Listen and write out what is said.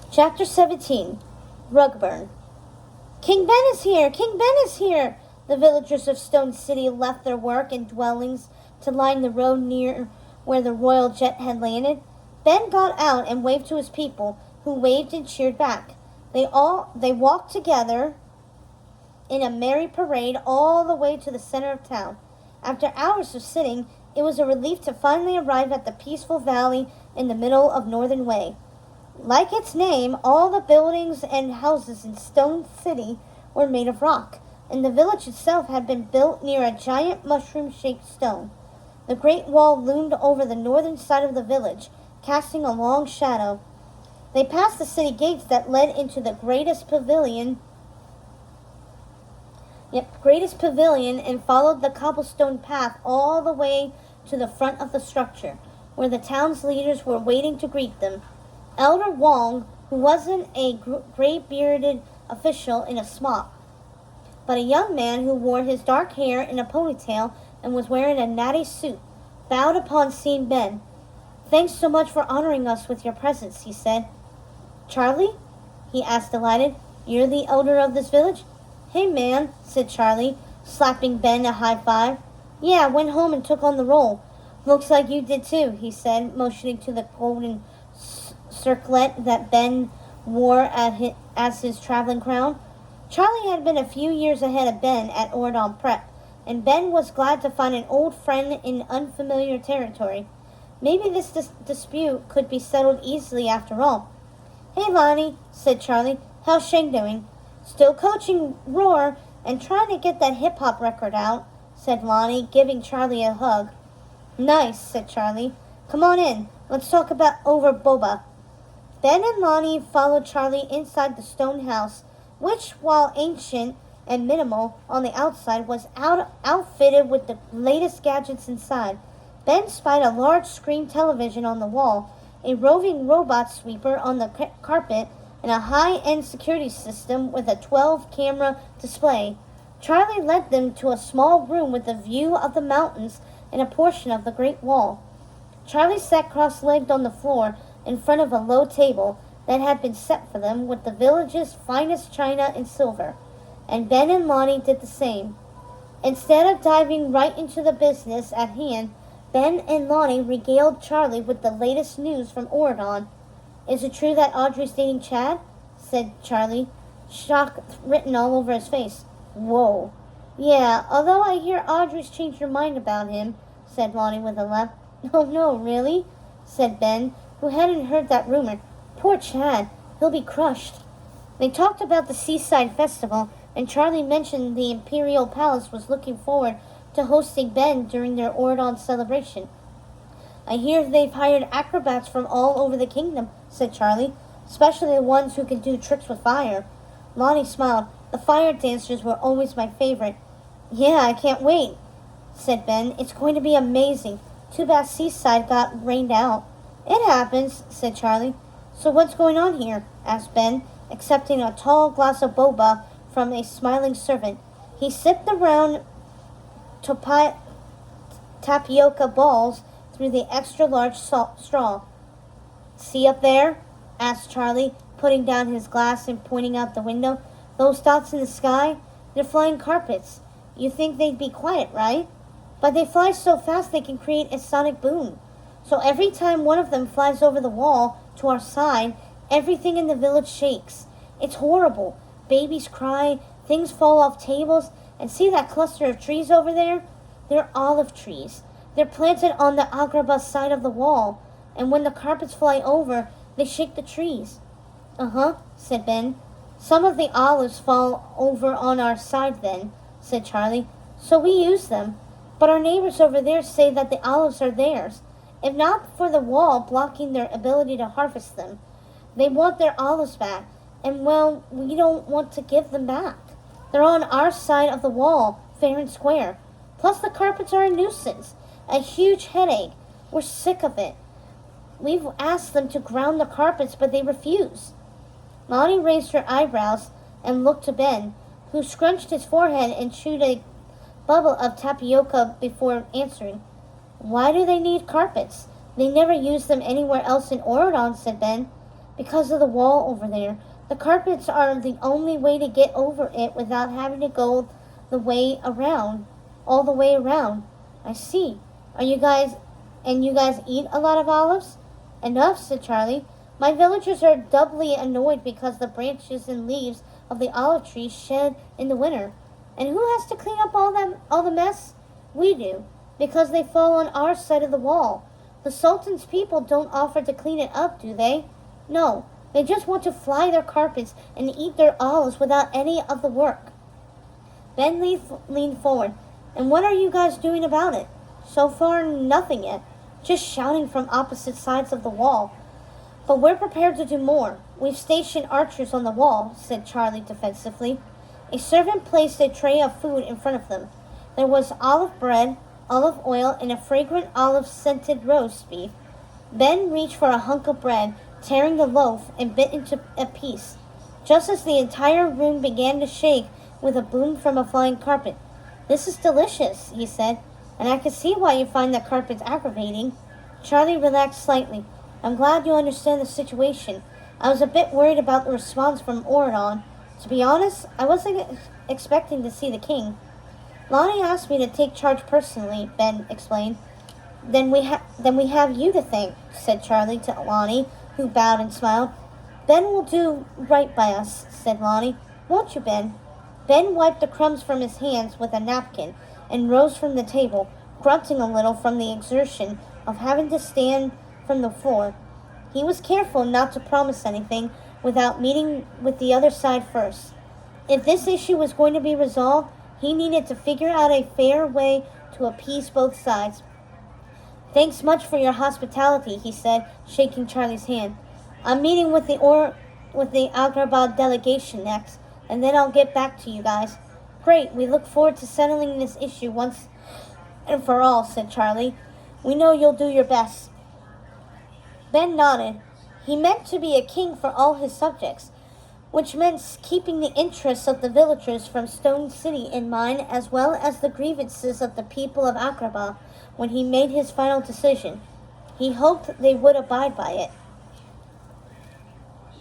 Chapter 17. Rugburn. King Ben is here! King Ben is here! The villagers of Stone City left their work and dwellings to line the road near where the royal jet had landed. Ben got out and waved to his people, who waved and cheered back. They walked together in a merry parade all the way to the center of town. After hours of sitting, it was a relief to finally arrive at the peaceful valley in the middle of Northern Way. Like its name, all the buildings and houses in Stone City were made of rock, and the village itself had been built near a giant mushroom-shaped stone. The great wall loomed over the northern side of the village, casting a long shadow. They passed the city gates that led into the greatest pavilion and followed the cobblestone path all the way to the front of the structure, where the town's leaders were waiting to greet them. Elder Wong, who wasn't a gray-bearded official in a smock, but a young man who wore his dark hair in a ponytail and was wearing a natty suit, bowed upon seeing Ben. "Thanks so much for honoring us with your presence," he said. "Charlie?" he asked, delighted. "You're the elder of this village?" "Hey, man," said Charlie, slapping Ben a high five. "Yeah, I went home and took on the role." "Looks like you did too," he said, motioning to the golden circlet that Ben wore as his traveling crown. Charlie had been a few years ahead of Ben at Ordon Prep, and Ben was glad to find an old friend in unfamiliar territory. Maybe this dispute could be settled easily after all. "Hey, Lonnie," said Charlie. "How's Shane doing?" "Still coaching Roar and trying to get that hip-hop record out," said Lonnie, giving Charlie a hug. "Nice," said Charlie. "Come on in. Let's talk about over boba." Ben and Lonnie followed Charlie inside the stone house, which, while ancient and minimal on the outside, was outfitted with the latest gadgets inside. Ben spied a large screen television on the wall, a roving robot sweeper on the carpet, and a high-end security system with a 12-camera display. Charlie led them to a small room with a view of the mountains and a portion of the Great Wall. Charlie sat cross-legged on the floor in front of a low table that had been set for them with the village's finest china and silver, and Ben and Lonnie did the same. Instead of diving right into the business at hand, Ben and Lonnie regaled Charlie with the latest news from Oregon. "Is it true that Audrey's dating Chad?" said Charlie, shock written all over his face. "Whoa." "Yeah, although I hear Audrey's changed her mind about him," said Lonnie with a laugh. "Oh, no, really?" said Ben, who hadn't heard that rumor. "Poor Chad. He'll be crushed." They talked about the Seaside Festival, and Charlie mentioned the Imperial Palace was looking forward to hosting Ben during their Ordon celebration. "I hear they've hired acrobats from all over the kingdom," said Charlie, "especially the ones who can do tricks with fire." Lonnie smiled. "The fire dancers were always my favorite." "Yeah, I can't wait," said Ben. "It's going to be amazing. Too bad Seaside got rained out." "It happens," said Charlie. "So what's going on here?" asked Ben, accepting a tall glass of boba from a smiling servant. He sipped the round tapioca balls through the extra-large straw. "See up there?" asked Charlie, putting down his glass and pointing out the window. "Those dots in the sky? They're flying carpets. You think they'd be quiet, right? But they fly so fast they can create a sonic boom. So every time one of them flies over the wall to our side, everything in the village shakes. It's horrible. Babies cry, things fall off tables, and see that cluster of trees over there? They're olive trees. They're planted on the Agrabah side of the wall, and when the carpets fly over, they shake the trees." "Uh-huh," said Ben. "Some of the olives fall over on our side then," said Charlie. "So we use them. But our neighbors over there say that the olives are theirs. If not for the wall blocking their ability to harvest them, they want their olives back, and, well, we don't want to give them back. They're on our side of the wall, fair and square. Plus the carpets are a nuisance, a huge headache. We're sick of it. We've asked them to ground the carpets, but they refuse." Lonnie raised her eyebrows and looked to Ben, who scrunched his forehead and chewed a bubble of tapioca before answering. "Why do they need carpets? They never use them anywhere else in Oregon," said Ben. because of the wall over there. The carpets are the only way to get over it without having to go the way around, all the way around. I see. And you guys eat a lot of olives? Enough, said Charlie. My villagers are doubly annoyed because the branches and leaves of the olive tree shed in the winter. And who has to clean up all the mess? We do, because they fall on our side of the wall. The Sultan's people don't offer to clean it up, do they? No, they just want to fly their carpets and eat their olives without any of the work. Ben leaned forward. And what are you guys doing about it? So far, nothing yet. Just shouting from opposite sides of the wall. But we're prepared to do more. We've stationed archers on the wall, said Charlie defensively. A servant placed a tray of food in front of them. There was olive bread, olive oil, and a fragrant olive-scented roast beef. Ben reached for a hunk of bread, tearing the loaf, and bit into a piece, just as the entire room began to shake with a boom from a flying carpet. This is delicious, he said, and I can see why you find the carpets aggravating. Charlie relaxed slightly. I'm glad you understand the situation. I was a bit worried about the response from Oridon. To be honest, I wasn't expecting to see the king. Lonnie asked me to take charge personally, Ben explained. Then we have you to thank, said Charlie to Lonnie, who bowed and smiled. Ben will do right by us, said Lonnie. Won't you, Ben? Ben wiped the crumbs from his hands with a napkin and rose from the table, grunting a little from the exertion of having to stand from the floor. He was careful not to promise anything without meeting with the other side first. If this issue was going to be resolved, he needed to figure out a fair way to appease both sides. Thanks much for your hospitality, he said, shaking Charlie's hand. I'm meeting with the Agrabah delegation next, and then I'll get back to you guys. Great, we look forward to settling this issue once and for all, said Charlie. We know you'll do your best. Ben nodded. He meant to be a king for all his subjects, which meant keeping the interests of the villagers from Stone City in mind as well as the grievances of the people of Agrabah when he made his final decision. He hoped they would abide by it.